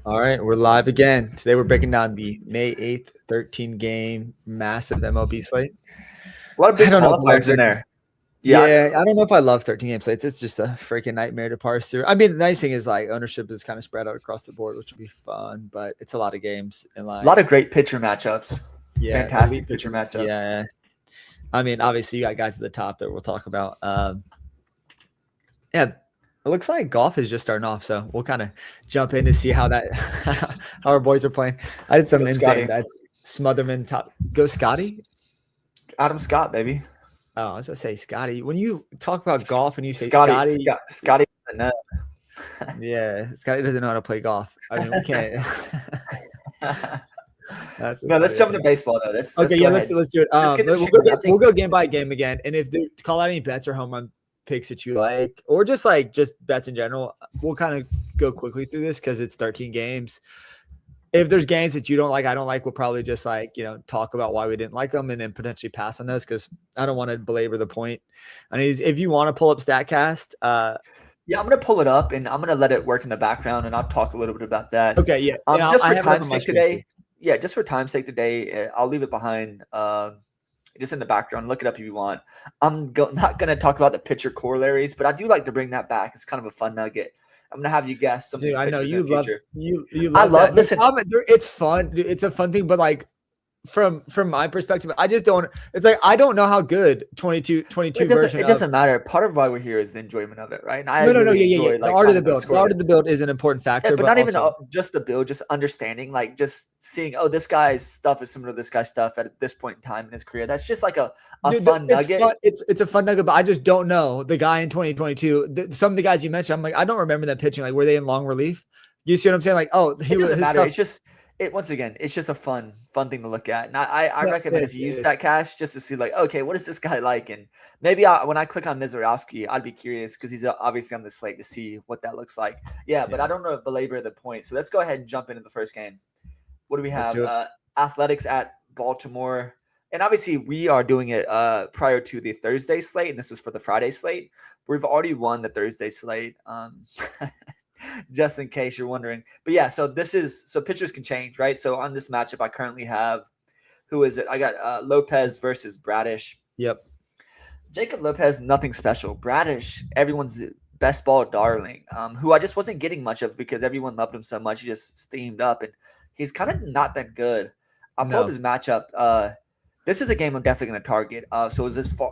All right, we're live again. Today we're breaking down the May 8th 13 game massive MLB slate. A lot of I big don't know if I like qualifiers in 13. there. Yeah, I don't know if I love 13 game slates. It's just a freaking nightmare to parse through. I mean, the nice thing is like ownership is kind of spread out across the board, which will be fun, but it's a lot of games and a like lot of great pitcher matchups. yeah, Fantastic elite pitcher pitcher. matchups. Yeah. I mean, obviously you got guys at the top that we'll talk about. Yeah, it looks like golf is just starting off, so we'll kind of jump in to see how our boys are playing. I did some Go insane Scotty. bets. Smotherman top. Go Scotty. Adam Scott, baby. Oh, I was going to say Scotty. When you talk about golf and you say Scotty. Scotty. No. Yeah, Scotty doesn't know how to play golf. I mean, we can't. No, let's jump into baseball though. Let's do it. We'll go game by game again, and if they call out any bets or home run picks that you like, or just bets in general, we'll kind of go quickly through this because it's 13 games. If there's games that you don't like, I don't like, we'll probably just talk about why we didn't like them and then potentially pass on those because I don't want to belabor the point. I mean, if you want to pull up StatCast, yeah, I'm gonna pull it up and I'm gonna let it work in the background and I'll talk a little bit about that. Okay, yeah. Just for time's sake today. Yeah, just for time's sake today, I'll leave it behind. Just in the background, look it up if you want. I'm not going to talk about the pitcher corollaries, but I do like to bring that back. It's kind of a fun nugget. I'm going to have you guess some of these pitchers in the future. You love that. Listen, it's fun. It's a fun thing, but like from my perspective, I just don't. It's like I don't know how good 22 version. It doesn't matter. Part of why we're here is the enjoyment of it, right? And yeah. The art of the build. The art of the build is an important factor, yeah, but not even just the build, just understanding, like just seeing, oh, this guy's stuff is similar to this guy's stuff at this point in time in his career. That's just like a fun nugget. It's a fun nugget, but I just don't know the guy in 2022. Some of the guys you mentioned, I'm like, I don't remember them pitching. Like, were they in long relief? You see what I'm saying? Like, oh, it doesn't matter. It's just. Once again, it's just a fun thing to look at. And I recommend if you use StatCast just to see like, okay, what is this guy like? And maybe when I click on Mizorowski, I'd be curious because he's obviously on the slate to see what that looks like. Yeah, but I don't know belabor the point. So let's go ahead and jump into the first game. What do we have? Athletics at Baltimore. And obviously we are doing it prior to the Thursday slate. And this is for the Friday slate. We've already won the Thursday slate. Just in case you're wondering. But yeah, so pitchers can change, right? So on this matchup, I currently have, who is it? I got Lopez versus Bradish. Yep. Jacob Lopez, nothing special. Bradish, everyone's best ball darling, who I just wasn't getting much of because everyone loved him so much. He just steamed up, and he's kind of not been good. I'll pull up his matchup. This is a game I'm definitely going to target. So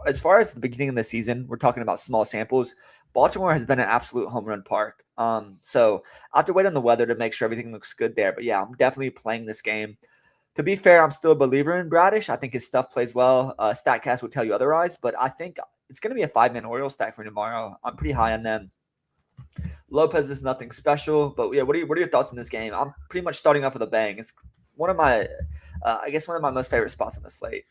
as far as the beginning of the season, we're talking about small samples. Baltimore has been an absolute home run park. So I have to wait on the weather to make sure everything looks good there. But yeah, I'm definitely playing this game. To be fair, I'm still a believer in Bradish. I think his stuff plays well. StatCast will tell you otherwise, but I think it's going to be a 5-man Orioles stack for tomorrow. I'm pretty high on them. Lopez is nothing special, but yeah, what are your thoughts on this game? I'm pretty much starting off with a bang. It's one of my most favorite spots on the slate.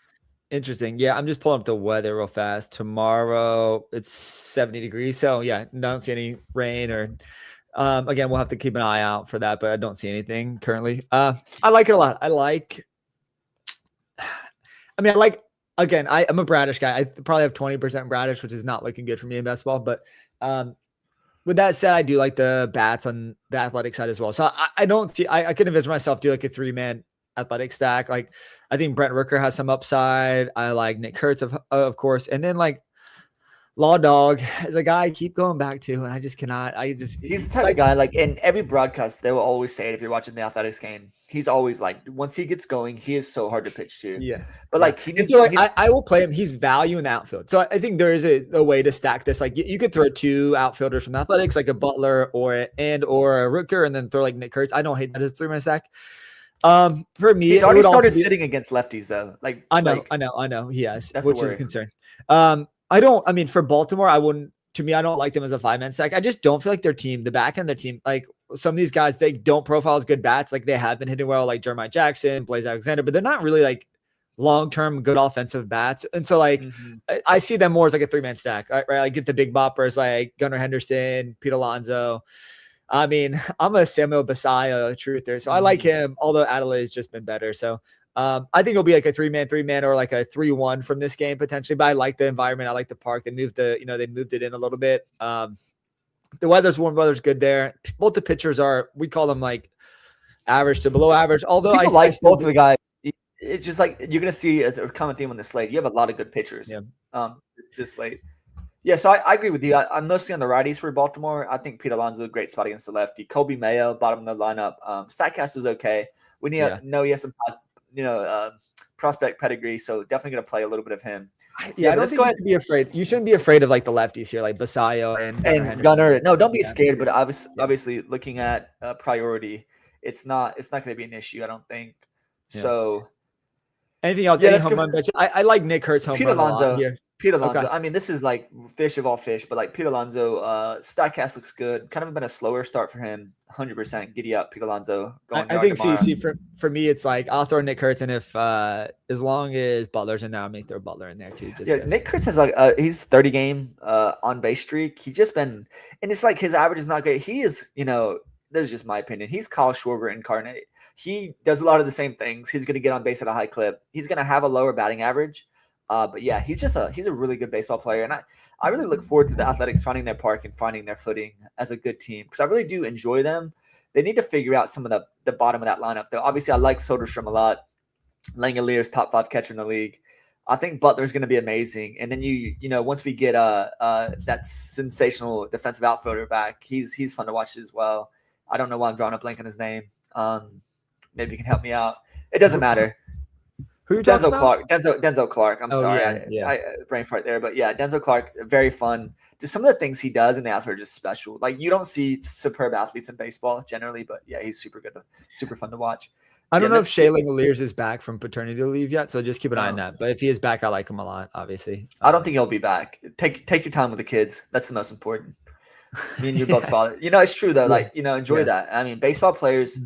Interesting. Yeah, I'm just pulling up the weather real fast. Tomorrow it's 70 degrees. So yeah, don't see any rain or again, we'll have to keep an eye out for that, but I don't see anything currently. I like it a lot. Again, I'm a Bradish guy. I probably have 20% Bradish, which is not looking good for me in basketball. But with that said, I do like the bats on the athletic side as well. So I could envision myself do like a 3-man athletic stack. Like I think Brent Rooker has some upside. I like Nick Kurtz of course, and then like Law Dog is a guy I keep going back to, and I just cannot. He's the type of guy, like in every broadcast, they will always say it. If you're watching the athletics game, he's always like, once he gets going, he is so hard to pitch to. Yeah, but like I will play him. He's value in the outfield, so I think there is a way to stack this. Like you could throw 2 outfielders from the athletics, like a Butler or a Rooker, and then throw like Nick Kurtz. I don't hate that as a 3-man stack. For me, he's already started sitting against lefties though. Like I know he has, which is a concern. For Baltimore, I don't like them as a 5-man stack. I just don't feel like their team, the back end of the team, like some of these guys, they don't profile as good bats. Like they have been hitting well, like Jeremiah Jackson, Blaze Alexander, but they're not really like long-term good offensive bats. And so like, I see them more as like a 3-man stack, right? Like get the big boppers like Gunnar Henderson, Pete Alonso. I mean, I'm a Samuel Basallo truther, so I like him, although Adelaide's just been better. So I think it'll be like a 3-man or like a 3-1 from this game potentially, but I like the environment. I like the park. They moved they moved it in a little bit. The weather's warm, weather's good there. Both the pitchers we call them like average to below average. Although People I like still both of the guys. It's just like you're gonna see as a common theme on the slate. You have a lot of good pitchers. This slate. Yeah, so I agree with you. I'm mostly on the righties for Baltimore. I think Pete Alonso, great spot against the lefty. Colby Mayo, bottom of the lineup. Statcast is okay. We need to know he has some, prospect pedigree, so definitely going to play a little bit of him. I don't think you should be afraid. You shouldn't be afraid of like the lefties here, like Basayo and Gunnar. No, don't be scared. But obviously, looking at priority, it's not going to be an issue. I don't think. Yeah. So, anything else? Yeah, home run pitch. I like Nick Hurt's home run a lot here. Pete Alonso. Okay. I mean, this is like fish of all fish, but like Pete Alonso, Statcast looks good. Kind of been a slower start for him. 100% giddy up, Pete Alonso. I think for me, it's like I'll throw Nick Kurtz, and if as long as Butler's in there, I may throw Butler in there too. Nick Kurtz has like he's 30 game on base streak. He's just been, and it's like his average is not great. He is, this is just my opinion. He's Kyle Schwarber incarnate. He does a lot of the same things. He's going to get on base at a high clip. He's going to have a lower batting average. But yeah, he's a really good baseball player. And I really look forward to the Athletics finding their park and finding their footing as a good team, because I really do enjoy them. They need to figure out some of the bottom of that lineup, though. Obviously, I like Soderstrom a lot. Langoliers, top 5 catcher in the league. I think Butler's going to be amazing. And then once we get that sensational defensive outfielder back, he's fun to watch as well. I don't know why I'm drawing a blank on his name. Maybe you can help me out. It doesn't matter. Denzel Clark. Denzel Clark. I'm sorry. I brain fart there. But yeah, Denzel Clark, very fun. Just some of the things he does in the outfield are just special. Like, you don't see superb athletes in baseball generally, but yeah, he's super good, super fun to watch. I don't know if Shea Langoliers is back from paternity leave yet, so just keep an eye on that. But if he is back, I like him a lot, obviously. I don't think he'll be back. Take your time with the kids. That's the most important. Me and your both father. It's true though. Like, enjoy that. I mean, baseball players.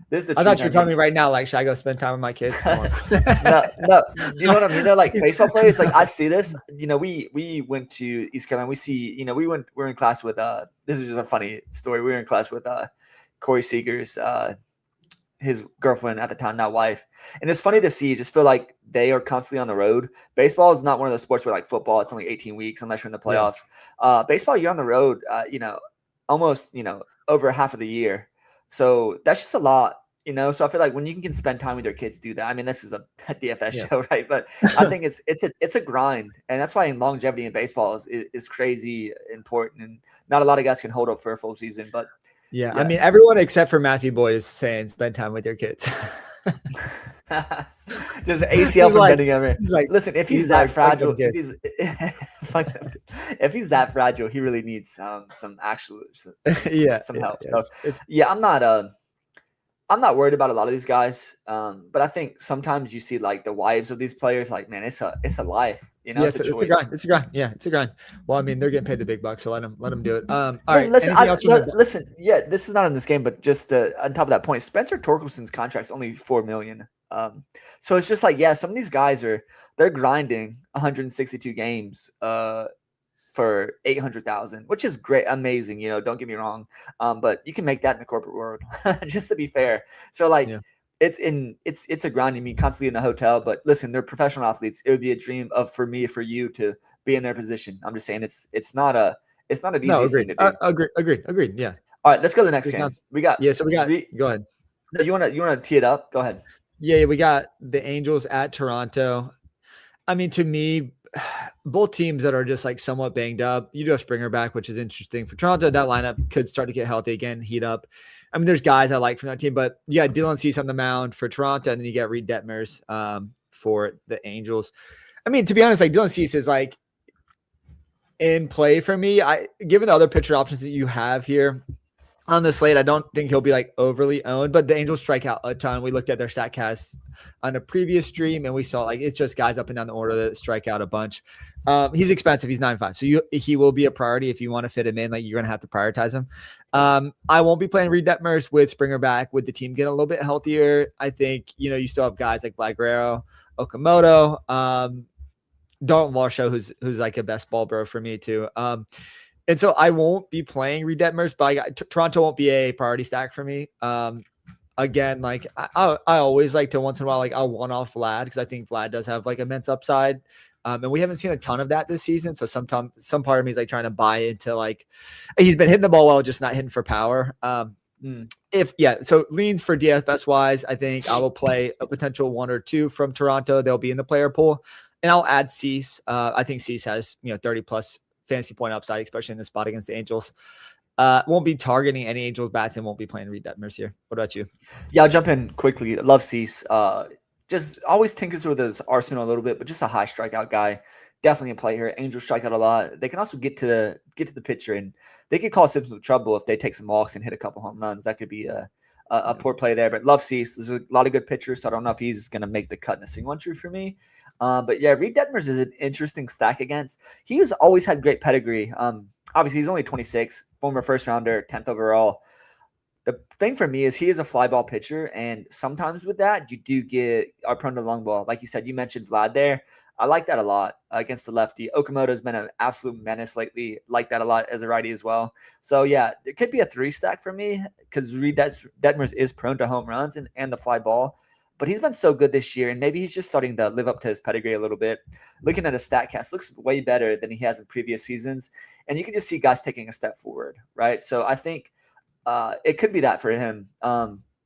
This is the I thought you were telling me right now, like, should I go spend time with my kids? Come on. No. Do you know what I mean? Though, like, baseball players, like, I see this. We went to East Carolina. We see, we're in class with this is just a funny story. We were in class with Corey Seager's his girlfriend at the time, now wife. And it's funny to see. You just feel like they are constantly on the road. Baseball is not one of those sports where, like, football, it's only 18 weeks unless you're in the playoffs. Yeah. Baseball, you're on the road, almost, over half of the year. So that's just a lot, So I feel like when you can spend time with your kids, do that. I mean, this is a DFS show, right? But I think it's a grind, and that's why longevity in baseball is crazy important, and not a lot of guys can hold up for a full season. But yeah, I mean, everyone except for Matthew Boyd is saying spend time with your kids. Just ACL from bending over. He's like, listen, if he's that fragile, if he's that fragile, he really needs some help. I'm not worried about a lot of these guys. But I think sometimes you see like the wives of these players, like, man, it's a life. It's a grind. It's a grind. Yeah, it's a grind. Well, I mean, they're getting paid the big bucks, so let them do it. All right. Listen. Yeah, this is not in this game, but just on top of that point, Spencer Torkelson's contract's only $4 million. So it's just like, yeah, some of these guys they're grinding 162 games for 800,000, which is great, amazing. Don't get me wrong, but you can make that in the corporate world, just to be fair. So like. Yeah. It's a grind. I mean, constantly in a hotel, but listen, they're professional athletes. It would be a dream for you to be in their position. I'm just saying it's not an easy thing to do. Agreed. Yeah. All right, let's go to the next game. Go ahead. No, you want to tee it up? Go ahead. Yeah, we got the Angels at Toronto. I mean, to me, both teams that are just like somewhat banged up. You do have Springer back, which is interesting for Toronto. That lineup could start to get healthy again, heat up. I mean, there's guys I like from that team, but yeah, Dylan Cease on the mound for Toronto, and then you get Reed Detmers for the Angels. I mean, to be honest, like, Dylan Cease is like in play for me. Given the other pitcher options that you have here on the slate, I don't think he'll be like overly owned, but the Angels strike out a ton. We looked at their StatCast on a previous stream, and we saw like it's just guys up and down the order that strike out a bunch. He's expensive. He's 9.5. So he will be a priority if you want to fit him in. Like, you're going to have to prioritize him. I won't be playing Reed Detmers with Springer back, with the team getting a little bit healthier. I think, you still have guys like Vlad Guerrero, Okamoto, Dalton Varsho, who's like a best ball bro for me too. And so I won't be playing Reed Detmers, but Toronto won't be a priority stack for me. Again, like I always like to once in a while, like I'll one-off Vlad, because I think Vlad does have like immense upside. And we haven't seen a ton of that this season. So some part of me is like trying to buy into like, he's been hitting the ball well, just not hitting for power. So leans for DFS wise, I think I will play a potential 1 or 2 from Toronto. They'll be in the player pool, and I'll add Cease. I think Cease has 30 plus fantasy point upside, especially in the spot against the Angels. Won't be targeting any Angels bats and won't be playing Reed Detmers here. What about you? Yeah, I'll jump in quickly. Love Cease. Just always tinkers with his arsenal a little bit, but just a high strikeout guy. Definitely a play here. Angels strike out a lot. They can also get to the pitcher, and they could cause some trouble if they take some walks and hit a couple home runs. That could be a poor play there. But love Cease. There's a lot of good pitchers, so I don't know if he's going to make the cut in a single entry for me. But yeah, Reed Detmers is an interesting stack against. He's always had great pedigree. Obviously, he's only 26, former first rounder, 10th overall. The thing for me is he is a fly ball pitcher, and sometimes with that, you are prone to long ball. Like you said, you mentioned Vlad there. I like that a lot against the lefty. Okamoto's been an absolute menace lately. Like that a lot as a righty as well. So, yeah, it could be a 3-stack for me because Reed Detmers is prone to home runs and the fly ball. But he's been so good this year, and maybe he's just starting to live up to his pedigree a little bit. Looking at his StatCast, looks way better than he has in previous seasons. And you can just see guys taking a step forward, right? So I think it could be that for him.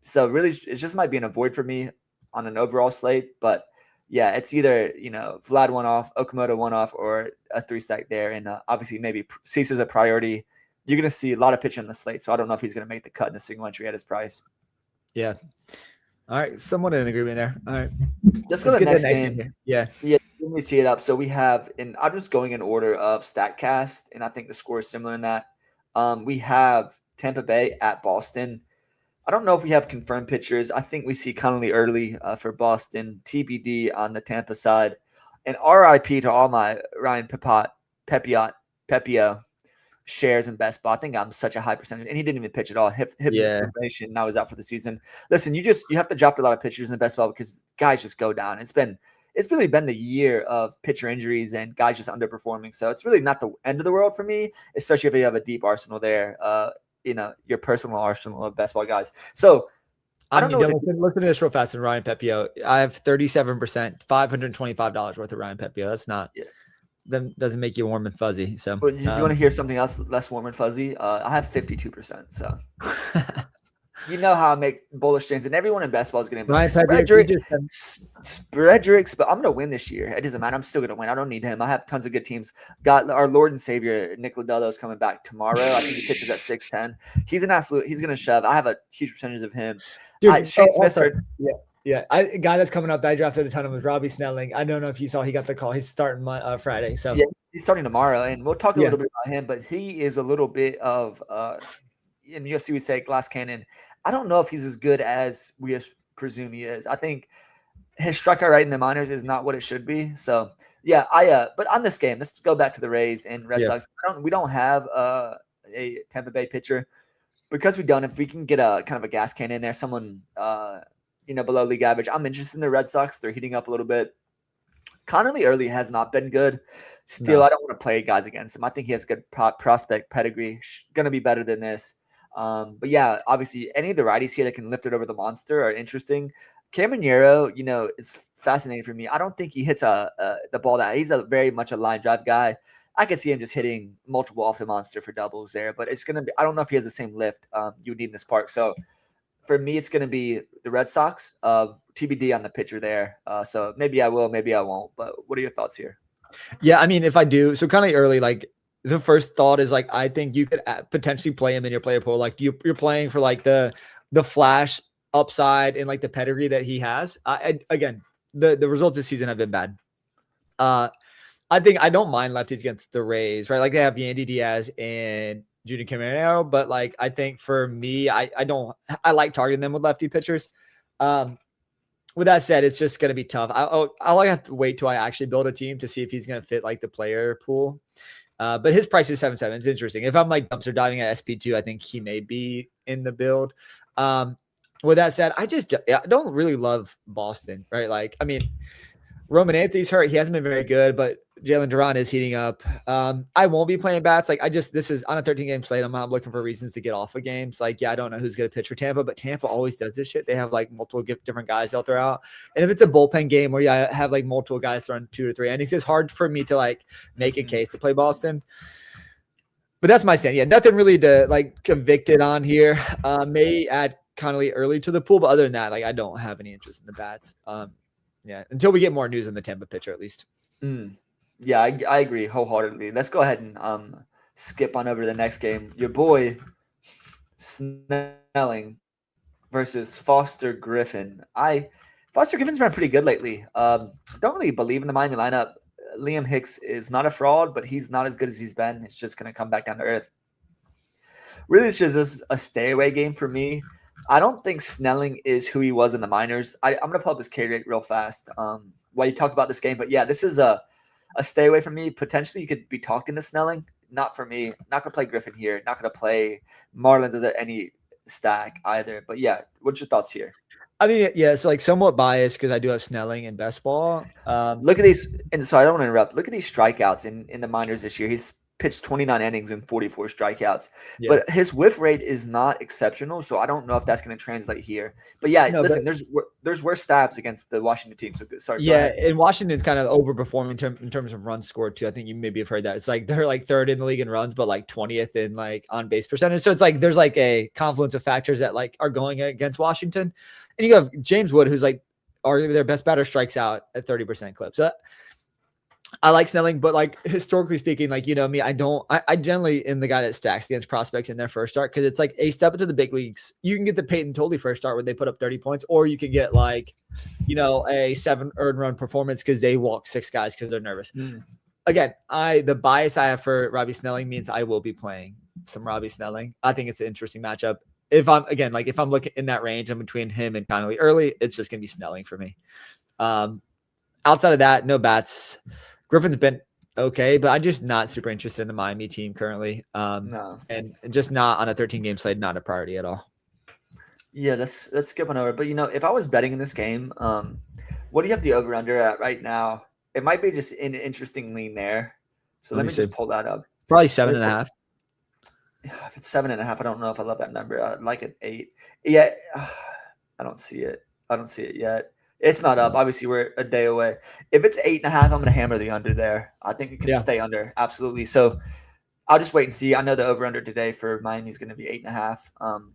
So really, it just might be an avoid for me on an overall slate. But yeah, it's either Vlad one off, Okamoto one off, or a 3-stack there. And obviously, maybe Cease is a priority. You're going to see a lot of pitch on the slate, so I don't know if he's going to make the cut in a single entry at his price. Yeah. All right, somewhat in agreement there. All right, let's go to the next game. Yeah. Let me see it up. So we have, and I'm just going in order of StatCast, and I think the score is similar in that. We have Tampa Bay at Boston. I don't know if we have confirmed pitchers. I think we see Connolly early for Boston, TBD on the Tampa side. And RIP to all my Ryan Pepio shares in best ball. I think I'm such a high percentage. And he didn't even pitch at all. Hip inflammation. Now he's out for the season. Listen, you have to draft a lot of pitchers in best ball because guys just go down. It's really been the year of pitcher injuries and guys just underperforming. So it's really not the end of the world for me, especially if you have a deep arsenal there. Your personal arsenal of best ball guys. So I don't know. Listen to this real fast. And Ryan Pepio, I have 37%, $525 worth of Ryan Pepio. That's not. Yeah. That doesn't make you warm and fuzzy. So, but you want to hear something else less warm and fuzzy? I have 52%. So, you know how I make bullish things, and everyone in basketball is going to be Spreadrix, but I'm going to win this year. It doesn't matter. I'm still going to win. I don't need him. I have tons of good teams. Got our Lord and Savior Nick Lodolo is coming back tomorrow. I think he pitches at 6'10". He's going to shove. I have a huge percentage of him. Dude, Shane Smith. Yeah, a guy that's coming up that I drafted a ton of was Robbie Snelling. I don't know if you saw he got the call. He's starting Friday. So yeah, he's starting tomorrow, and we'll talk a little bit about him. But he is a little bit of in UFC we say glass cannon. I don't know if he's as good as we presume he is. I think his strikeout rate in the minors is not what it should be. So yeah, but on this game, let's go back to the Rays and Red Sox. We don't have a Tampa Bay pitcher because we don't. If we can get a kind of a gas can in there, someone below league average. I'm interested in the Red Sox. They're heating up a little bit. Connolly early has not been good. Still, I don't want to play guys against him. I think he has good prospect pedigree. Going to be better than this. But yeah, obviously, any of the righties here that can lift it over the monster are interesting. Cameron Yarrow, it's fascinating for me. I don't think he hits the ball that he's very much a line drive guy. I could see him just hitting multiple off the monster for doubles there, but it's going to be, I don't know if he has the same lift you would need in this park. So for me, it's going to be the Red Sox, TBD on the pitcher there. So maybe I will, maybe I won't. But what are your thoughts here? Yeah, I mean, if I do, so kind of early, like the first thought is like, I think you could potentially play him in your player pool. Like you're playing for like the flash upside and like the pedigree that he has. Again, the results this season have been bad. I think I don't mind lefties against the Rays, right? Like they have Yandy Diaz and Junior Caminero, but like I think for me, I like targeting them with lefty pitchers. With that said, it's just going to be tough. I'll have to wait till I actually build a team to see if he's going to fit like the player pool. But his price is 7.7. It's interesting. If I'm like dumpster diving at SP2, I think he may be in the build. With that said, I don't really love Boston, right? Like, I mean, Roman Anthony's hurt. He hasn't been very good, but Jalen Duran is heating up. I won't be playing bats. Like this is on a 13-game slate. I'm not looking for reasons to get off of games. Like, yeah, I don't know who's going to pitch for Tampa, but Tampa always does this shit. They have like multiple different guys they'll throw out. And if it's a bullpen game where you have like multiple guys throwing 2 or 3, and it's just hard for me to like make a case to play Boston. But that's my stand. Yeah, nothing really to like convicted on here. May add Connolly early to the pool, but other than that, like I don't have any interest in the bats. Yeah, until we get more news on the Tampa pitcher, at least. Yeah, I agree wholeheartedly. Let's go ahead and skip on over to the next game. Your boy Snelling versus Foster Griffin. Foster Griffin's been pretty good lately. Don't really believe in the Miami lineup. Liam Hicks is not a fraud, but he's not as good as he's been. It's just going to come back down to earth. Really, it's just a stay away game for me. I don't think Snelling is who he was in the minors. I'm going to pull up his K rate real fast while you talk about this game. But yeah, this is a stay away from me. Potentially, you could be talking to Snelling. Not for me. Not going to play Griffin here. Not going to play Marlins as any stack either. But yeah, what's your thoughts here? I mean, yeah, it's like somewhat biased because I do have Snelling in best ball. Look at these, and so I don't want to interrupt. Look at these strikeouts in the minors this year. He's pitched 29 innings and 44 strikeouts, but his whiff rate is not exceptional. So I don't know if that's going to translate here. But yeah, listen, there's worse stats against the Washington team. So sorry. Yeah, and Washington's kind of overperforming in terms of runs scored too. I think you maybe have heard that. It's like they're like third in the league in runs, but like 20th in like on base percentage. So it's like there's like a confluence of factors that like are going against Washington. And you have James Wood, who's like arguably their best batter, strikes out at 30% clip. So I like Snelling, but like historically speaking, like, you know, me, I generally am the guy that stacks against prospects in their first start. Cause it's like a step into the big leagues. You can get the Peyton Tolley first start where they put up 30 points, or you can get like, you know, a 7 earned run performance cause they walk 6 guys cause they're nervous. Again, the bias I have for Robbie Snelling means I will be playing some Robbie Snelling. I think it's an interesting matchup. If I'm looking in that range, I'm between him and Connolly early, it's just going to be Snelling for me. Outside of that, no bats. Griffin's been okay, but I'm just not super interested in the Miami team currently. No. And just not on a 13-game slate, not a priority at all. Yeah, let's skip on over. But, you know, if I was betting in this game, what do you have the over-under at right now? It might be just an interesting lean there. So let me just pull that up. Probably 7.5. If it's 7.5, I don't know if I love that number. I'd like an 8. Yeah, I don't see it. I don't see it yet. It's not up. Obviously, we're a day away. If it's 8.5, I'm going to hammer the under there. I think it can stay under. Absolutely. So I'll just wait and see. I know the over-under today for Miami is going to be 8.5.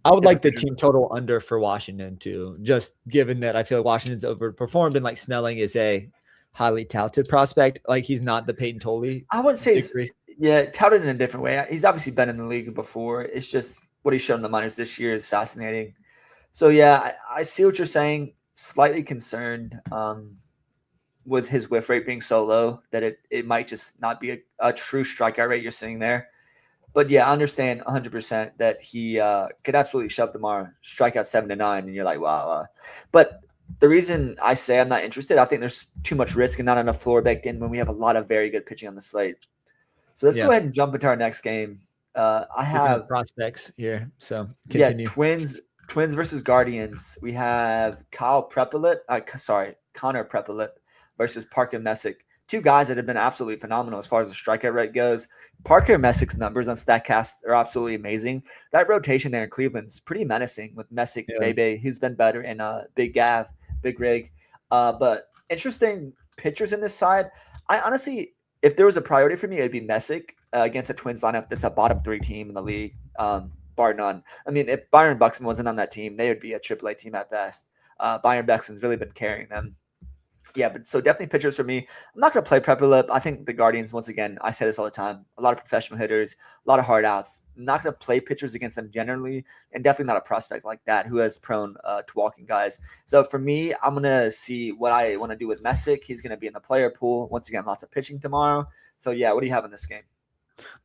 I would like the team total under for Washington too, just given that I feel like Washington's overperformed and like Snelling is a highly touted prospect. Like he's not the Peyton Tolley. I wouldn't say touted in a different way. He's obviously been in the league before. It's just what he's shown in the minors this year is fascinating. So yeah, I see what you're saying. Slightly concerned with his whiff rate being so low that it might just not be a true strikeout rate you're seeing there. But yeah, I understand 100% that he could absolutely shove tomorrow, strike out 7 to 9, and you're like, wow. But the reason I say I'm not interested, I think there's too much risk and not enough floor baked in when we have a lot of very good pitching on the slate. So let's go ahead and jump into our next game. I have prospects here, so continue. Yeah, Twins versus Guardians. We have Connor Prepolip versus Parker Messick. 2 guys that have been absolutely phenomenal as far as the strikeout rate goes. Parker Messick's numbers on StatCast are absolutely amazing. That rotation there in Cleveland's pretty menacing with Messick, Bebe. He's been better, and Big Gav, Big Rig. But interesting pitchers in this side. I honestly, if there was a priority for me, it'd be Messick against a Twins lineup that's a bottom 3 team in the league. Bar none. I mean, if Byron Buxton wasn't on that team, they would be a AAA team at best. Byron Buxton's really been carrying them. Yeah, but so definitely pitchers for me. I'm not going to play Prepolip. I think the Guardians, once again, I say this all the time, a lot of professional hitters, a lot of hard outs. I'm not going to play pitchers against them generally, and definitely not a prospect like that who has prone to walking guys. So for me, I'm going to see what I want to do with Messick. He's going to be in the player pool. Once again, lots of pitching tomorrow. So yeah, what do you have in this game?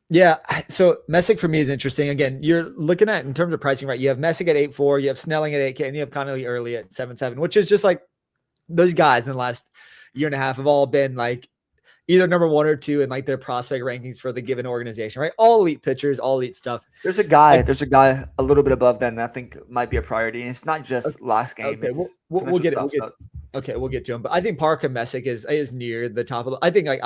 Yeah, so Messick for me is interesting. Again, you're looking at in terms of pricing, right? You have Messick at 8.4, you have Snelling at 8K, and you have Connolly early at 7.7, which is just like those guys in the last year and a half have all been like either number 1 or 2 in like their prospect rankings for the given organization, right? All elite pitchers, all elite stuff. There's a guy a little bit above them that I think might be a priority, and it's not just last game. Okay, we'll get it. We'll get to him, but I think Parker Messick is near the top of. I think like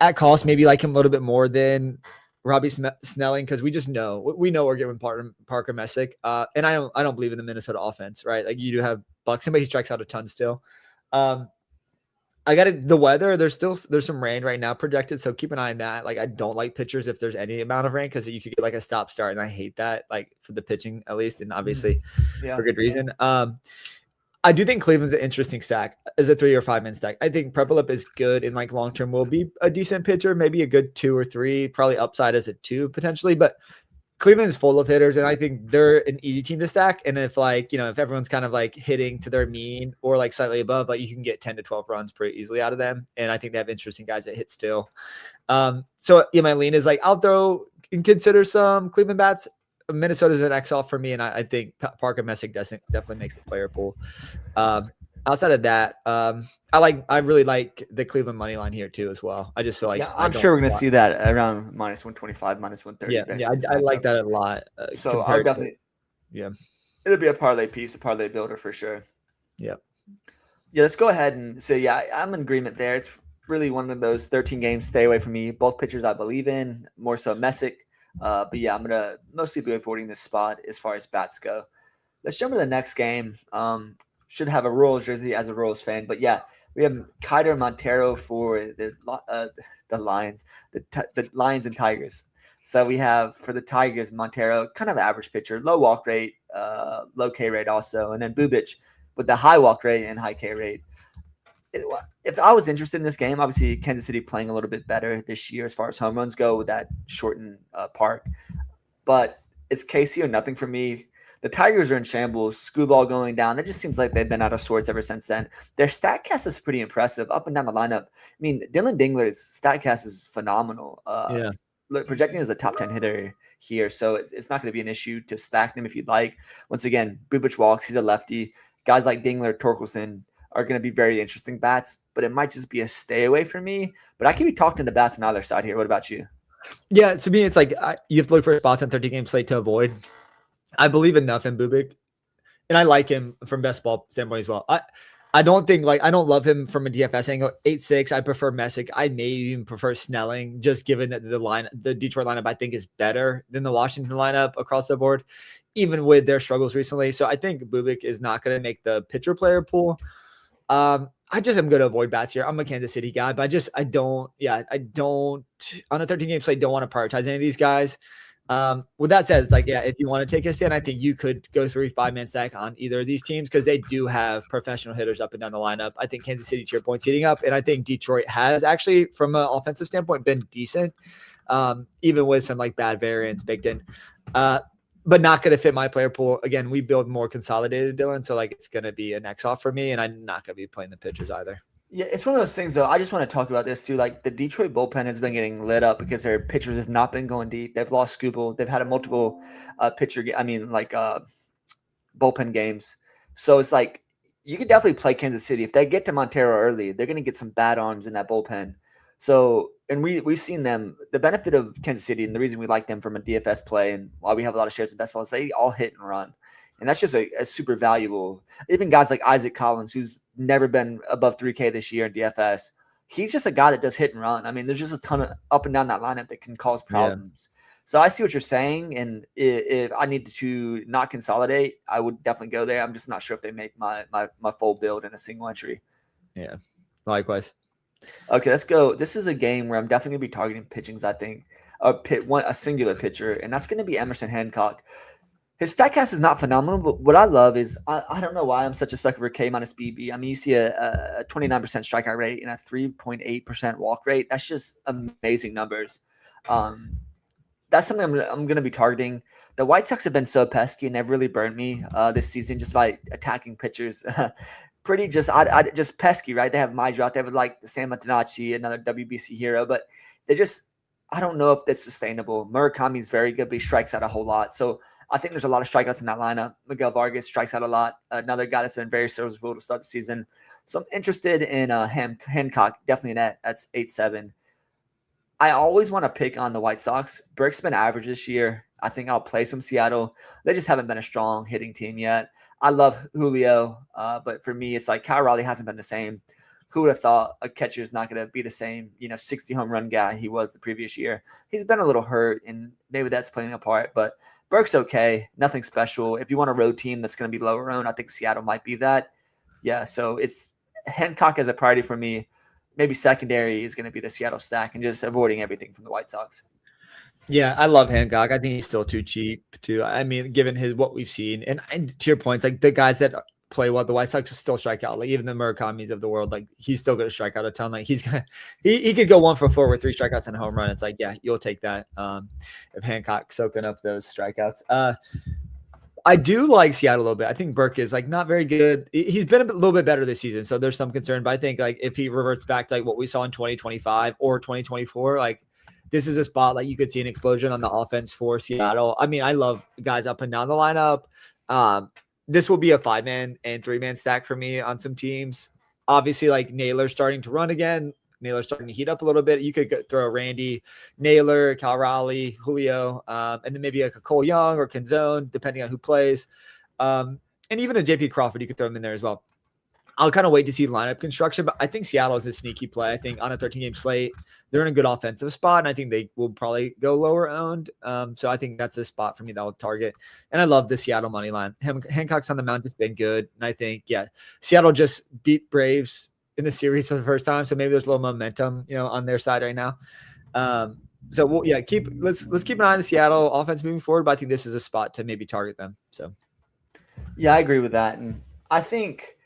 at cost, maybe like him a little bit more than Robbie Snelling because we know we're giving Parker Messick. And I don't believe in the Minnesota offense, right? Like you do have Buxton, but he strikes out a ton still. I got the weather. There's some rain right now projected, so keep an eye on that. Like I don't like pitchers if there's any amount of rain because you could get like a stop start, and I hate that. Like for the pitching at least, and obviously for good reason. I do think Cleveland's an interesting stack as a 3 or 5 man stack. I think Prepolip is good and like long term will be a decent pitcher, maybe a good 2 or 3, probably upside as a 2 potentially, but Cleveland is full of hitters, and I think they're an easy team to stack. And if like, if everyone's kind of like hitting to their mean or like slightly above, like you can get 10 to 12 runs pretty easily out of them. And I think they have interesting guys that hit still. So yeah, my lean is like, I'll throw and consider some Cleveland bats. Minnesota's an X off for me. And I think Parker Messick definitely makes the player pool. Outside of that, I really like the Cleveland money line here too as well. I just feel like I'm sure we're going to see that around -125, -130. Yeah, I like that a lot. So I'll definitely, it'll be a parlay piece, a parlay builder for sure. Yeah. Let's go ahead and say, I'm in agreement there. It's really one of those 13 games. Stay away from me. Both pitchers I believe in, more so Messick. But yeah, I'm going to mostly be avoiding this spot as far as bats go. Let's jump to the next game. Should have a Royals jersey as a Royals fan, but yeah, we have Kiter Montero for the Lions, the Lions and Tigers. So we have for the Tigers Montero, kind of average pitcher, low walk rate, low K rate also, and then Bubic with the high walk rate and high K rate. If I was interested in this game, obviously Kansas City playing a little bit better this year as far as home runs go with that shortened park, but it's KC or nothing for me. The Tigers are in shambles, Screwball going down. It just seems like they've been out of sorts ever since then. Their StatCast is pretty impressive up and down the lineup. I mean, Dylan Dingler's StatCast is phenomenal. Projecting as a top 10 hitter here, so it's not going to be an issue to stack them if you'd like. Once again, Bubic walks. He's a lefty. Guys like Dingler, Torkelson are going to be very interesting bats, but it might just be a stay away for me. But I can be talking to bats on either side here. What about you? Yeah, to me, it's like you have to look for spots on 30-game slate to avoid. I believe enough in Bubic, and I like him from best ball standpoint as well. I don't think I don't love him from a DFS angle. 8-6, I prefer Messick. I may even prefer Snelling, just given that the Detroit lineup I think is better than the Washington lineup across the board, even with their struggles recently. So I think Bubic is not going to make the pitcher player pool. I just am going to avoid bats here. I'm a Kansas City guy, but I don't on a 13-game slate don't want to prioritize any of these guys. With that said, it's like, if you want to take a stand, I think you could go through a 5-man stack on either of these teams because they do have professional hitters up and down the lineup. I think Kansas City, to your point, heating up, and I think Detroit has actually, from an offensive standpoint, been decent, even with some like bad variants baked in, but not going to fit my player pool. Again, we build more consolidated, Dylan, so like it's going to be an X off for me, and I'm not going to be playing the pitchers either. Yeah, it's one of those things, though. I just want to talk about this, too. Like, the Detroit bullpen has been getting lit up because their pitchers have not been going deep. They've lost Scooble. They've had a multiple bullpen games. So it's like you could definitely play Kansas City. If they get to Montero early, they're going to get some bad arms in that bullpen. So, and we've seen them. The benefit of Kansas City and the reason we like them from a DFS play and why we have a lot of shares in best ball is they all hit and run. And that's just a super valuable. Even guys like Isaac Collins, who's never been above 3K this year in DFS. He's just a guy that does hit and run. I mean, there's just a ton of up and down that lineup that can cause problems. Yeah. So I see what you're saying. And if I need to not consolidate, I would definitely go there. I'm just not sure if they make my full build in a single entry. Yeah, likewise. Okay, let's go. This is a game where I'm definitely going to be targeting pitchings, I think. A singular pitcher, and that's going to be Emerson Hancock. His StatCast is not phenomenal, but what I love is I don't know why I'm such a sucker for K minus BB. I mean, you see a 29% strikeout rate and a 3.8% walk rate. That's just amazing numbers. That's something I'm going to be targeting. The White Sox have been so pesky, and they've really burned me this season just by attacking pitchers. Pretty just pesky, right? They have Maidra. They have like Sam Matanacci, another WBC hero, but they just I don't know if that's sustainable. Murakami is very good, but he strikes out a whole lot. So I think there's a lot of strikeouts in that lineup. Miguel Vargas strikes out a lot. Another guy that's been very serviceable to start the season. So I'm interested in Hancock, definitely that's 8-7. I always want to pick on the White Sox. Burke's been average this year. I think I'll play some Seattle. They just haven't been a strong hitting team yet. I love Julio, but for me, it's like Kyle Raleigh hasn't been the same. Who would have thought a catcher is not going to be the same, 60 home run guy he was the previous year? He's been a little hurt, and maybe that's playing a part, but Burke's okay. Nothing special. If you want a road team that's going to be lower owned, I think Seattle might be that. Yeah, so Hancock as a priority for me. Maybe secondary is going to be the Seattle stack and just avoiding everything from the White Sox. Yeah, I love Hancock. I think he's still too cheap too. I mean, given what we've seen, and to your points, like the guys that play well, the White Sox still strike out. Like even the Murakamis of the world, like he's still going to strike out a ton. Like he could go 1-for-4 with 3 strikeouts and a home run. It's like, yeah, you'll take that. If Hancock's soaking up those strikeouts. I do like Seattle a little bit. I think Burke is like not very good. He's been a little bit better this season, so there's some concern. But I think like if he reverts back to like what we saw in 2025 or 2024, like this is a spot like you could see an explosion on the offense for Seattle. I mean, I love guys up and down the lineup. This will be a 5-man and 3-man stack for me on some teams. Obviously, like Naylor's starting to run again. Naylor's starting to heat up a little bit. You could throw Randy, Naylor, Cal Raleigh, Julio, and then maybe like a Cole Young or Canzone, depending on who plays. And even a JP Crawford, you could throw him in there as well. I'll kind of wait to see lineup construction, but I think Seattle is a sneaky play. I think on a 13-game slate, they're in a good offensive spot, and I think they will probably go lower owned. So I think that's a spot for me that I'll target. And I love the Seattle money line. Hancock's on the mound has been good, and I think Seattle just beat Braves in the series for the first time, so maybe there's a little momentum, on their side right now. So let's keep an eye on the Seattle offense moving forward. But I think this is a spot to maybe target them. So, yeah, I agree with that, and I think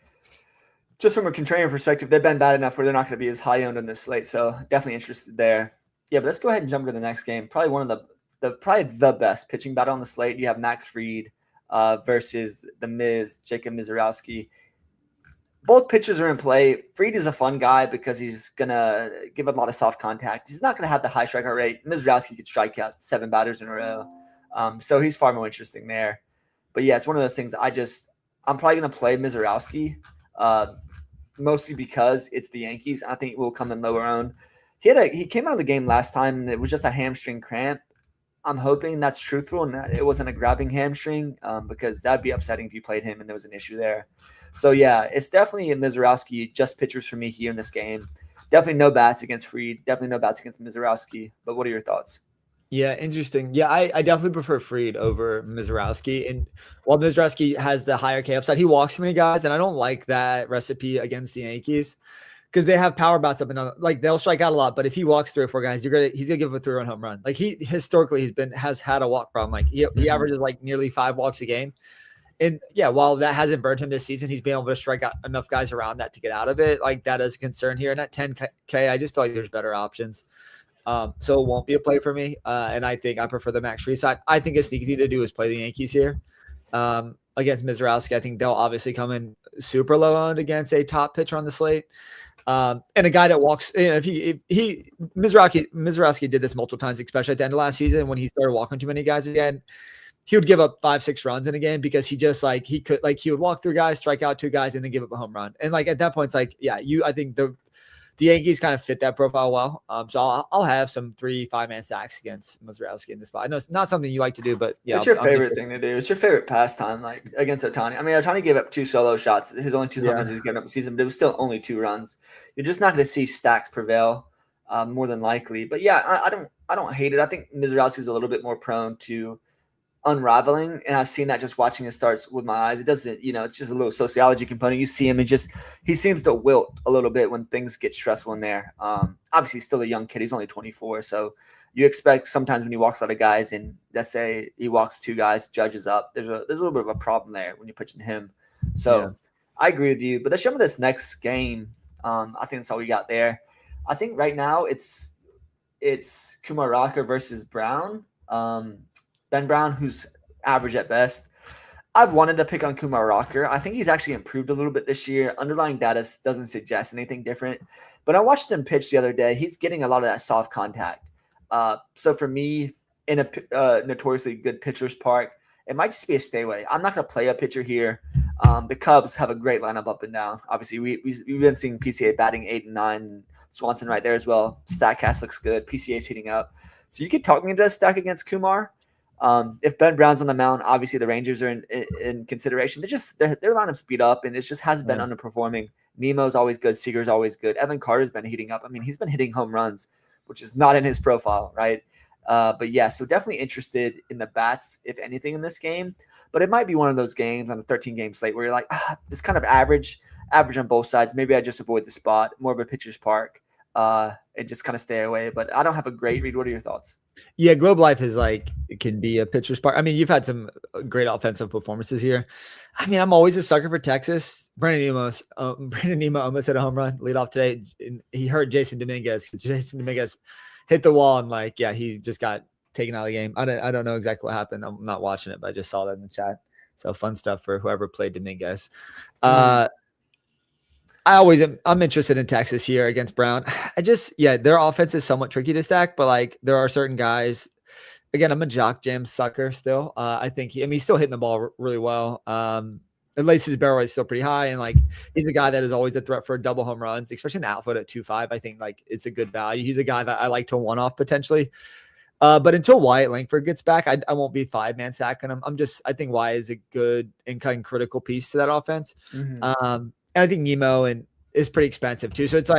just from a contrarian perspective, they've been bad enough where they're not going to be as high owned on this slate. So definitely interested there. Yeah, but let's go ahead and jump to the next game. Probably one of the best pitching battle on the slate. You have Max Fried versus the Miz, Jacob Mizorowski. Both pitchers are in play. Fried is a fun guy because he's going to give a lot of soft contact. He's not going to have the high strikeout rate. Mizorowski could strike out 7 batters in a row. So he's far more interesting there. But yeah, it's one of those things I'm probably going to play Mizorowski mostly because it's the Yankees. I think it will come in lower owned. He came out of the game last time and it was just a hamstring cramp. I'm hoping that's truthful and that it wasn't a grabbing hamstring because that'd be upsetting if you played him and there was an issue there. So yeah, it's definitely a Mizorowski, just pitchers for me here in this game. Definitely no bats against Fried. Definitely no bats against Mizorowski. But what are your thoughts? Yeah, interesting. Yeah, I definitely prefer Fried over Mizorowski. And while Mizorowski has the higher K upside, he walks too many guys, and I don't like that recipe against the Yankees because they have power bats up and down. Like they'll strike out a lot, but if he walks 3 or 4 guys, he's gonna give a 3-run home run. Like he historically has had a walk problem. Like he averages like nearly 5 walks a game. And yeah, while that hasn't burned him this season, he's been able to strike out enough guys around that to get out of it. Like that is a concern here. And at 10K, I just feel like there's better options. So it won't be a play for me. And I think I prefer the Max Fried side. I think a sneaky thing to do is play the Yankees here. Against Mizorowski, I think they'll obviously come in super low owned against a top pitcher on the slate. And a guy that walks, Mizorowski did this multiple times, especially at the end of last season when he started walking too many guys again. He would give up 5-6 runs in a game because he would walk through guys, strike out 2 guys, and then give up a home run. And like at that point, it's like, I think the Yankees kind of fit that profile well. So I'll have some 3-5-man sacks against Mizorowski in this spot. I know it's not something you like to do, but yeah. It's your favorite thing to do. It's your favorite pastime, like against Ohtani. I mean, Ohtani gave up 2 solo shots. His only 2 home runs he's given up the season, but it was still only 2 runs. You're just not going to see stacks prevail more than likely. But yeah, I don't hate it. I think Mizorowski is a little bit more prone to unraveling, and I've seen that just watching his starts with my eyes. It doesn't, it's just a little sociology component. You see him and he seems to wilt a little bit when things get stressful in there. Obviously he's still a young kid. He's only 24. So you expect sometimes when he walks a lot of guys and let's say he walks 2 guys, judges up, there's a little bit of a problem there when you're pitching him. So I agree with you, but let's jump to this next game. I think that's all we got there. I think right now it's Kumar Rocker versus Brown. Ben Brown, who's average at best. I've wanted to pick on Kumar Rocker. I think he's actually improved a little bit this year. Underlying data doesn't suggest anything different. But I watched him pitch the other day. He's getting a lot of that soft contact. So for me, in a notoriously good pitcher's park, it might just be a stay away. I'm not going to play a pitcher here. The Cubs have a great lineup up and down. Obviously, we've been seeing PCA batting 8 and 9. Swanson right there as well. StatCast looks good. PCA's heating up. So you could talk me into a stack against Kumar. If Ben Brown's on the mound, obviously the Rangers are in consideration. Their lineup's beat up, and it just hasn't been underperforming. Nemo's always good. Seager's always good. Evan Carter's been heating up. I mean, he's been hitting home runs, which is not in his profile, right? But yeah, so definitely interested in the bats, if anything, in this game. But it might be one of those games on a 13-game slate where you're like, it's kind of average. average on both sides. Maybe I just avoid the spot, more of a pitcher's park, and just kind of stay away. But I don't have a great read. What are your thoughts? Yeah, Globe Life is like, it can be a pitcher's park. I mean, you've had some great offensive performances here. I mean, I'm always a sucker for Texas. Brandon Nemo almost hit a home run lead off today. He hurt Jason Dominguez. Jason Dominguez hit the wall and he just got taken out of the game. I don't know exactly what happened. I'm not watching it, but I just saw that in the chat. So fun stuff for whoever played Dominguez. I'm interested in Texas here against Brown. Their offense is somewhat tricky to stack, but there are certain guys. Again, I'm a Jock Jam sucker still. I think he's still hitting the ball really well. At least his barrel rate is still pretty high, and he's a guy that is always a threat for double home runs, especially in the outfield at 2.5. I think it's a good value. He's a guy that I like to one off potentially. But until Wyatt Langford gets back, I won't be 5-man sacking him. I think Wyatt is a good and kind of critical piece to that offense. And I think Nemo is pretty expensive too. So it's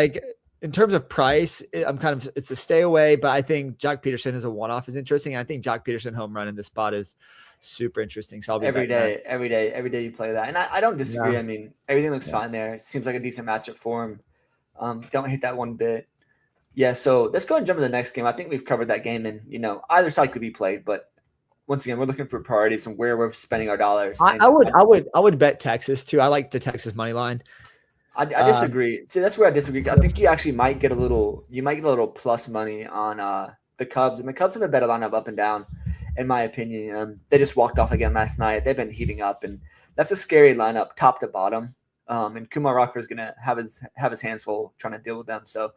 in terms of price, it's a stay away, but I think Jock Peterson as a one-off is interesting. I think Jock Peterson home run in this spot is super interesting. So I'll be every day you play that. And I don't disagree. Yeah. I mean, everything looks fine there. It seems like a decent matchup for him. Don't hate that one bit. Yeah, so let's go and jump to the next game. I think we've covered that game, and either side could be played, but once again, we're looking for priorities and where we're spending our dollars. I would bet Texas too. I like the Texas money line. I disagree. See, that's where I disagree. I think you actually might get a little plus money on the Cubs, and the Cubs have a better lineup up and down, in my opinion. They just walked off again last night. They've been heating up, and that's a scary lineup, top to bottom. And Kumar Rocker is gonna have his hands full trying to deal with them. So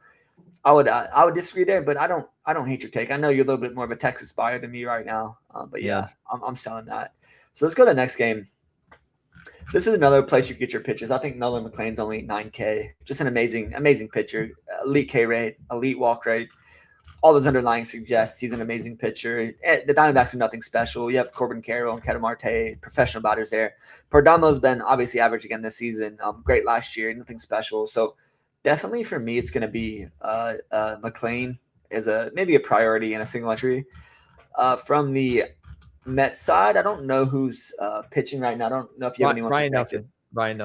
I would disagree there, but I don't hate your take. I know you're a little bit more of a Texas buyer than me right now, but yeah. I'm selling that. So let's go to the next game. This is another place you get your pitchers. I think Nolan McLean's only 9K. Just an amazing pitcher. Elite K rate, elite walk rate. All those underlying suggests he's an amazing pitcher. The Diamondbacks are nothing special. You have Corbin Carroll and Ketel Marte, professional batters there. Perdomo's been obviously average again this season. Great last year, nothing special. So definitely for me, it's going to be McLean as maybe a priority in a single entry. From the Mets side, I don't know who's pitching right now. I don't know if you have anyone. Ryan Nelson. Ryan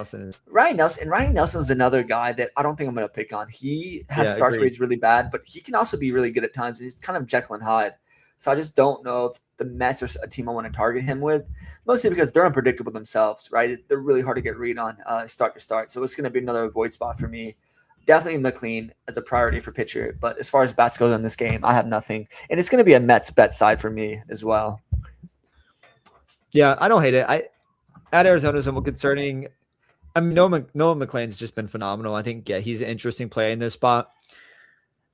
Nelson is another guy that I don't think I'm going to pick on. He has starts where he's really bad, but he can also be really good at times. He's kind of Jekyll and Hyde. So I just don't know if the Mets are a team I want to target him with, mostly because they're unpredictable themselves, right? They're really hard to get read on start to start. So it's going to be another avoid spot for me. Definitely McLean as a priority for pitcher. But as far as bats go in this game, I have nothing. And it's going to be a Mets bet side for me as well. Yeah, I don't hate it. At Arizona is somewhat concerning. I mean, Noah McLean's just been phenomenal. I think, he's an interesting play in this spot.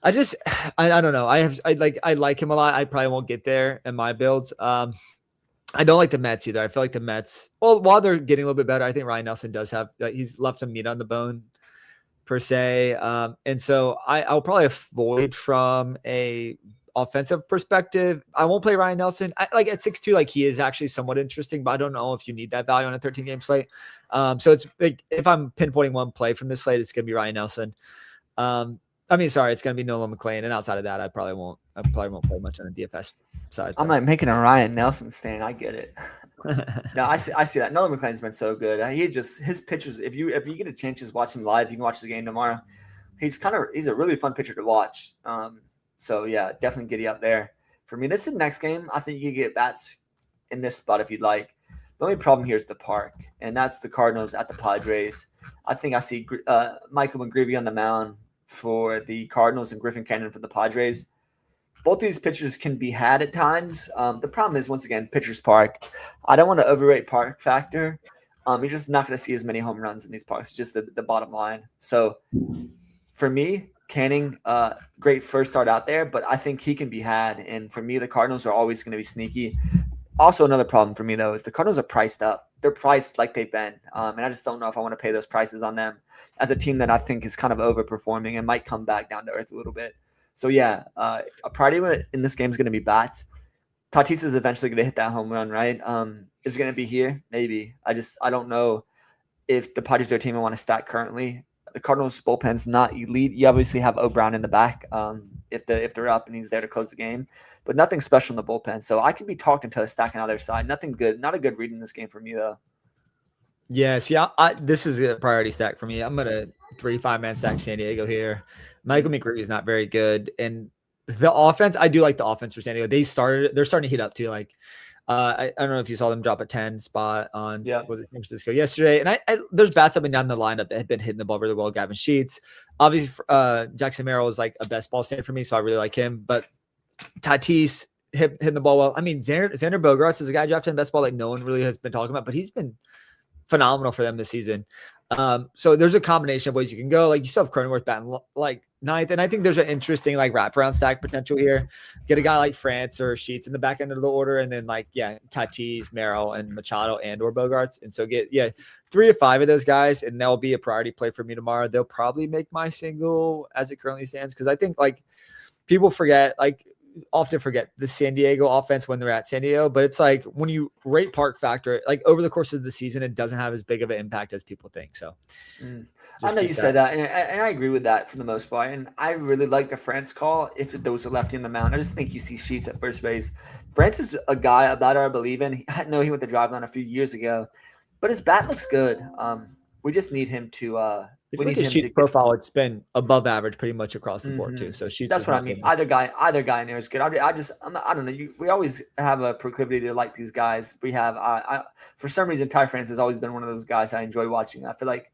I don't know. I like him a lot. I probably won't get there in my builds. I don't like the Mets either. I feel like the Mets, while they're getting a little bit better, I think Ryan Nelson does have, he's left some meat on the bone per se. And so I'll probably avoid from a offensive perspective. I won't play Ryan Nelson. At 6'2", he is actually somewhat interesting, but I don't know if you need that value on a 13-game slate. So it's if I'm pinpointing one play from this slate, it's going to be Ryan Nelson. It's going to be Nolan McLean, and outside of that, I probably won't play much on the DFS side. So. I'm making a Ryan Nelson stand. I get it. No, I see that. Nolan McLean's been so good. His pitches. If you get a chance to watch him live, you can watch the game tomorrow. He's a really fun pitcher to watch. So yeah, definitely giddy up there. For me, this is the next game. I think you can get bats in this spot if you'd like. The only problem here is the park, and that's the Cardinals at the Padres. I think I see Michael McGreevy on the mound for the Cardinals and Griffin Cannon for the Padres. Both these pitchers can be had at times. The problem is, once again, pitcher's park. I don't want to overrate park factor. You're just not going to see as many home runs in these parks. It's just the bottom line. So for me, Canning, great first start out there, but I think he can be had. And for me, the Cardinals are always going to be sneaky. Also, another problem for me, though, is the Cardinals are priced up. They're priced like they've been. And I just don't know if I want to pay those prices on them as a team that I think is kind of overperforming and might come back down to earth a little bit. So, yeah, a priority in this game is going to be bats. Tatis is eventually going to hit that home run, right? Is it going to be here? Maybe. I don't know if the Padres are a team I want to stack currently. The Cardinals bullpen's not elite. You obviously have O'Brien in the back if they're up and he's there to close the game, but nothing special in the bullpen. So I could be talking to a stack on the other side. Nothing good. Not a good read in this game for me, though. Yeah, see, this is a priority stack for me. I'm gonna 3 5-man stack San Diego here. Michael McGreevy is not very good, and the offense. I do like the offense for San Diego. They're starting to heat up too. Like, I don't know if you saw them drop a 10 spot on was it San Francisco yesterday, and I there's bats up and down the lineup that have been hitting the ball really well. Gavin Sheets, obviously, Jackson Merrill is like a best ball stand for me, so I really like him. But Tatis hitting the ball well. I mean, Xander Bogaerts is a guy drafted in best ball like no one really has been talking about, but he's been phenomenal for them this season. So there's a combination of ways you can go. Like you still have Cronenworth batting like ninth, and I think there's an interesting like wraparound stack potential here. Get a guy like France or Sheets in the back end of the order, and then like Tatis, Merrill, and Machado and or Bogarts, and so get 3 to 5 of those guys, and they'll be a priority play for me tomorrow. They'll probably make my single as it currently stands because I think like people often forget the San Diego offense when they're at San Diego, but it's like when you rate park factor, like over the course of the season, it doesn't have as big of an impact as people think. So I know you said that, and I agree with that for the most part. And I really like the France call if there was a lefty in the mound. I just think you see Sheets at first base. France is a guy, a batter I believe in. I know he went to Driveline a few years ago, but his bat looks good. We just need him to if you look at Sheets' profile, it's been above average pretty much across the board too. So Sheets, that's what I mean. Either guy in there is good. I don't know. We always have a proclivity to like these guys. We have. I for some reason, Ty France has always been one of those guys I enjoy watching. I feel like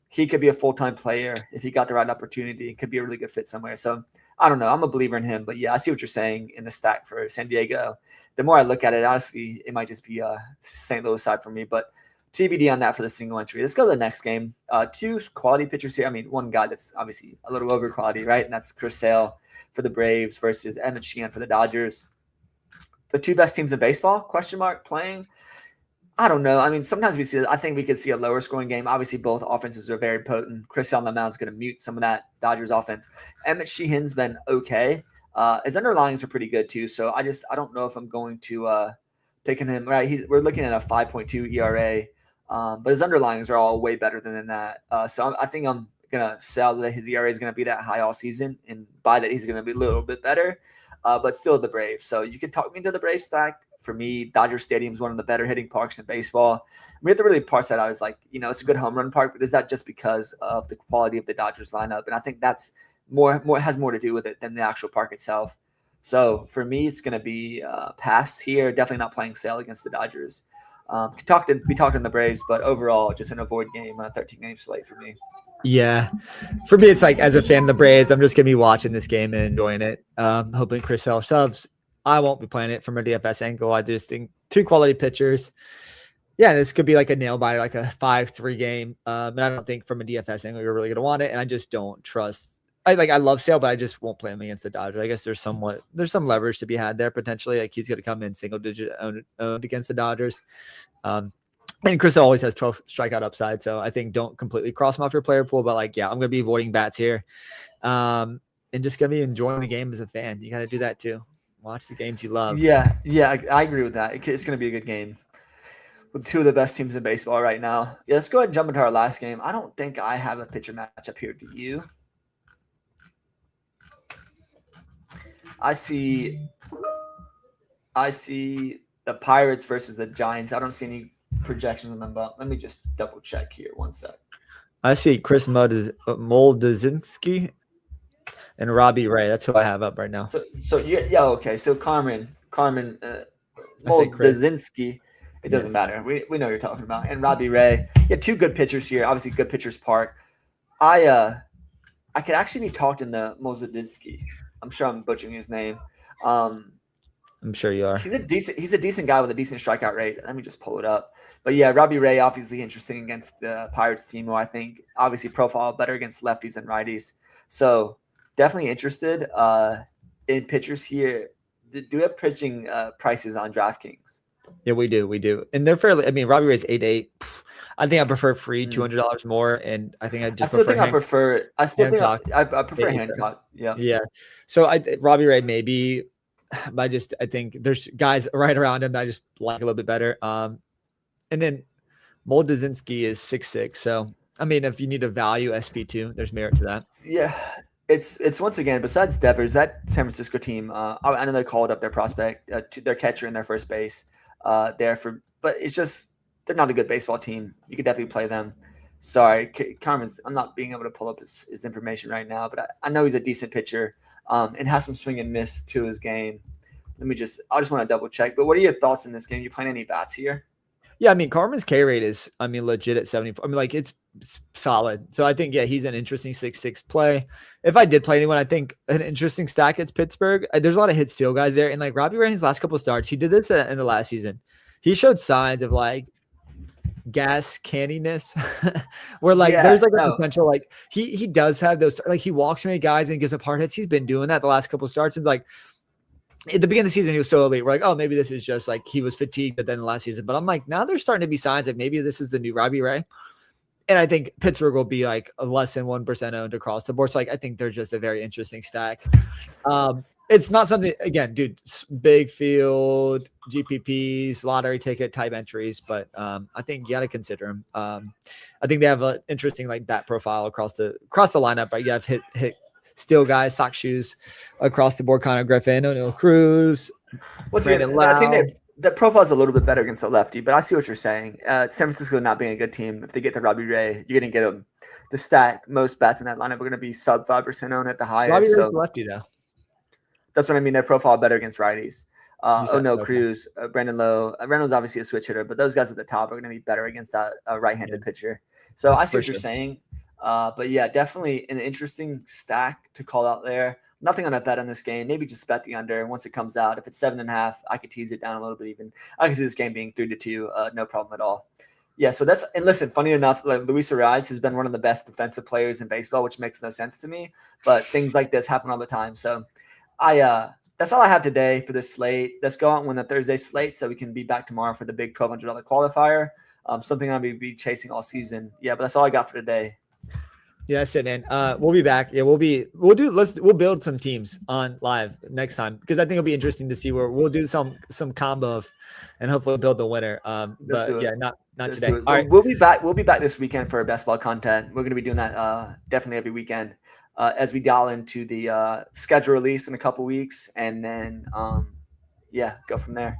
he could be a full-time player if he got the right opportunity. It could be a really good fit somewhere. So I don't know. I'm a believer in him, but yeah, I see what you're saying in the stack for San Diego. The more I look at it, honestly, it might just be St. Louis side for me, but TBD on that for the single entry. Let's go to the next game. 2 quality pitchers here. I mean, one guy that's obviously a little over quality, right? And that's Chris Sale for the Braves versus Emmett Sheehan for the Dodgers. The 2 best teams in baseball, playing. I don't know. I mean, sometimes I think we could see a lower scoring game. Obviously, both offenses are very potent. Chris Sale on the mound is going to mute some of that Dodgers offense. Emmett Sheehan's been okay. His underlyings are pretty good too. So I don't know if I'm going to picking him, right? We're looking at a 5.2 ERA. But his underlyings are all way better than that. So I think I'm going to sell that his ERA is going to be that high all season and buy that he's going to be a little bit better, but still the Braves. So you can talk me into the Braves stack. For me, Dodger Stadium is one of the better hitting parks in baseball. We have to really parse that out. I was like, it's a good home run park, but is that just because of the quality of the Dodgers lineup? And I think that's has more to do with it than the actual park itself. So for me, it's going to be pass here. Definitely not playing Sale against the Dodgers. We talked in the Braves, but overall, just an avoid game on a 13-game slate for me. Yeah. For me, it's like as a fan of the Braves, I'm just going to be watching this game and enjoying it. Hoping Chris Sale subs. I won't be playing it from a DFS angle. I just think 2 quality pitchers. Yeah, this could be like a nail biter, like a 5-3 game. But I don't think from a DFS angle you're really going to want it. And I just don't trust. I love Sale, but I just won't play him against the Dodgers. I guess there's some leverage to be had there potentially. Like he's going to come in single digit owned against the Dodgers. And Chris always has 12 strikeout upside. So I think don't completely cross him off your player pool, but I'm going to be avoiding bats here. And just going to be enjoying the game as a fan. You got to do that too. Watch the games you love. Yeah, I agree with that. It's going to be a good game with 2 of the best teams in baseball right now. Yeah, let's go ahead and jump into our last game. I don't think I have a pitcher matchup here. Do you? I see the Pirates versus the Giants. I don't see any projections on them, but let me just double check here. One sec. I see Chris Moldazinski and Robbie Ray. That's who I have up right now. So yeah, okay. So Carmen Moldazinski. It doesn't matter. We know what you're talking about. And Robbie Ray. Yeah, 2 good pitchers here. Obviously, good pitchers park. I could actually be talking to Moldazinski. I'm sure I'm butchering his name. I'm sure you are. He's a decent guy with a decent strikeout rate. Let me just pull it up. But yeah, Robbie Ray obviously interesting against the Pirates team, who I think obviously profile better against lefties and righties. So definitely interested in pitchers here. Do we have pitching prices on DraftKings? Yeah, we do. And they're fairly. I mean, Robbie Ray's 8-8. I think I prefer free $200 more, and I think I prefer Hancock. Yeah. So Robbie Ray maybe, but I think there's guys right around him that I just like a little bit better. And then Moldazinski is 6'6". So I mean, if you need a value SP2, there's merit to that. Yeah. It's once again, besides Devers, that San Francisco team, I know they called up their prospect, their catcher in their first base but it's just they're not a good baseball team. You could definitely play them. Sorry, Carmen's. I'm not being able to pull up his information right now, but I know he's a decent pitcher and has some swing and miss to his game. I just want to double check. But what are your thoughts in this game? You playing any bats here? Yeah, I mean, Carmen's K rate is, I mean, legit at 74. I mean, like, it's solid. So I think, yeah, he's an interesting 6-6 play. If I did play anyone, I think an interesting stack is Pittsburgh. There's a lot of hit steal guys there. And like Robbie Ray in his last couple of starts, he did this in the last season. He showed signs of like gas canniness where like there's like a potential, like he does have those, like he walks many guys and gives up hard hits. He's been doing that the last couple of starts. And like, at the beginning of the season, he was so elite. We're like, oh, maybe this is just like he was fatigued at the end of last season. But I'm like, now there's starting to be signs that maybe this is the new Robbie Ray. And I think Pittsburgh will be like a less than 1% owned across the board. So like, I think they're just a very interesting stack. It's not something, again, dude, big field, GPPs, lottery ticket type entries, but I think you got to consider them. I think they have an interesting like bat profile across the lineup. Right, you have hit steel guys, sock shoes across the board. Connor Griffin, O'Neill Cruz. I think the profile is a little bit better against the lefty, but I see what you're saying. San Francisco not being a good team, if they get the Robbie Ray, you're going to get them. The stack, most bats in that lineup are going to be sub 5% owned at the highest. Robbie Ray's the lefty though. That's what I mean. Their profile better against righties. O'Neill Cruz, Brandon Lowe. Reynolds obviously a switch hitter, but those guys at the top are going to be better against that right-handed pitcher. So I see what you're saying. But yeah, definitely an interesting stack to call out there. Nothing on a bet on this game. Maybe just bet the under. And once it comes out, if it's 7.5, I could tease it down a little bit even. I can see this game being 3-2, no problem at all. Yeah, so that's – and listen, funny enough, like Luis Ariz has been one of the best defensive players in baseball, which makes no sense to me. But things like this happen all the time. So that's all I have today for this slate. Let's go out and win the Thursday slate so we can be back tomorrow for the big $1,200 qualifier. Something I'll be chasing all season. Yeah, but that's all I got for today. Yeah, that's it, man. We'll be back. Yeah, we'll build some teams on live next time because I think it'll be interesting to see where we'll do some combo of, and hopefully build the winner. But yeah, not today. All right, we'll be back. We'll be back this weekend for our best ball content. We're going to be doing that definitely every weekend as we dial into the schedule release in a couple weeks, and then go from there.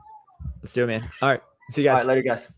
Let's do it, man. All right, see you guys. All right, later, guys.